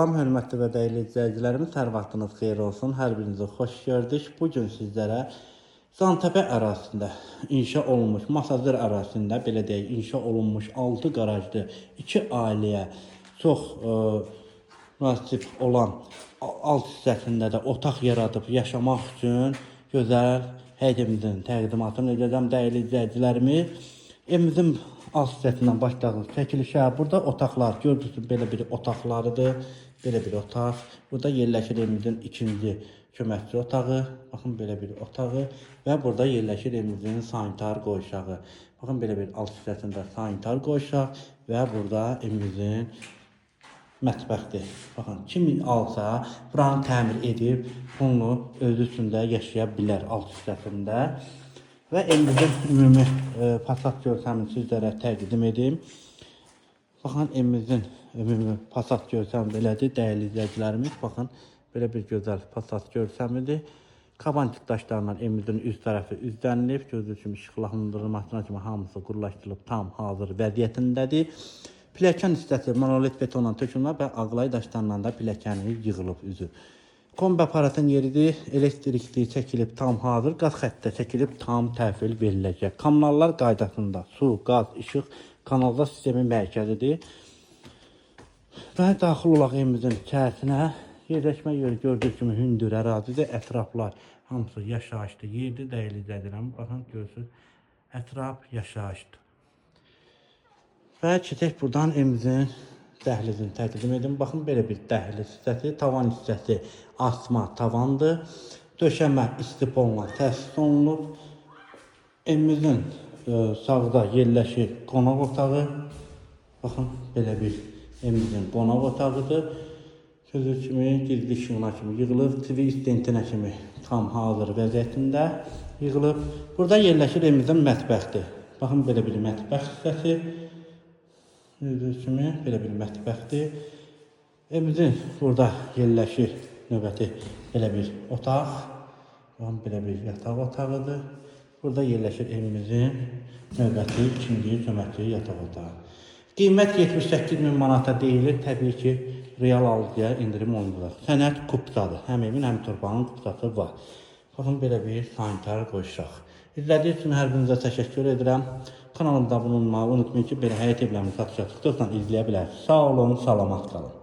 Salam, hörmətli və dəyərli izləyicilərimiz, hər vaxtınız xeyir olsun. Hər birinizi xoş gördük. Bugün sizlərə Zantəpə ərazisində inşa olunmuş, Masazır ərazisində belə deyək, inşa olunmuş 6 qarajlı 2 ailəyə çox münasib olan alt hissəsində də otaq yaradıb yaşamaq üçün gözəl həyətimizin təqdimatını edəcəm dəyərli izləyicilərimiz. Evimizin alt hissəsindən başlayırıq çəkilişə. Burada otaqlar gördüyünüz belə bir otaqlarıdır. Belə bir otaq. Burada yerləşir evimizin ikinci köməkçi otağı. Baxın belə bir otağı və burada yerləşir evimizin sanitar qoğuşağı. Baxın belə bir alt hissəsində sanitar qoğuşaq və burada evimizin mətbəxdir. Baxın, kim alsa buranı təmir edib bunu özü üstündə yaşaya bilər alt hissəsində. Və evimizin ümumi fasad görsəmini sizlərə təqdim edim. Baxın, evimizin ümumi fasad görsəmi belədir, dəyərli izləyicilərimiz. Baxın, belə bir gözəl fasad görsəmidir. Kabançıq daşlarla evimizin üst tərəfi üzdənilib. Gördüyünüz kimi işıqlandırılmasına kimi hamısı qurulaşdırılıb tam hazır vəziyyətindədir. Pilləkən hissəsi monolit betonla tökülmə və ağlay daşlarla da pilləkəni yığılıb üzü. Kombi aparatın yeridir, elektrikli çəkilib tam hazır, qaz xətti də çəkilib tam təhvil veriləcək. Kommunallar qaydasında su, qaz, işıq, kanalizasiya sistemi mərkəzidir. Və daxil olaq evimizin içərisinə. Yerləşmə yeri gördüyünüz kimi hündür ərazidir, ətraflar hamısı yaşayışlı yerdir, dəyərli izləyicilərim. Baxın, görürsünüz, ətraf yaşayışdır. Və keçək buradan evimizin dəhlizini təqdim edim. Baxın, belə bir dəhliz hissəsi, tavan hissəsi asma tavandır. Döşəmə istiponla təsis olunub. Evimizin sağda yerləşir qonaq otağı. Baxın, belə bir evimizin qonaq otağıdır. Sözü kimi, gizli işığına kimi yığılıb, TV istentinə kimi tam hazır vəziyyətində yığılıb. Burada yerləşir evimizin mətbəxdir. Baxın, belə bir mətbəx hissəsi. Gördüyünüz kimi belə bir mətbəxdir. Evimizin burada yerləşir növbəti belə bir otaq. Belə bir yataq otağıdır. Burada yerləşir evimizin növbəti ikinci köməkçi yataq otağı. Qiymət 78.000 manata deyilir. Təbii ki, real alıcıya indirim olunacaq. Sənəd kupsadır. Həm evin, həm torpağın kupsası var. Baxın, belə bir sanitar qoşaq. İzlədiyiniz üçün hər birinizə təşəkkür edirəm. Kanalımda abunə olmağı unutmayın ki, belə həyət evlərimi satışa çıxdıqdan izləyə bilərsiniz. Sağ olun, salamat qalın.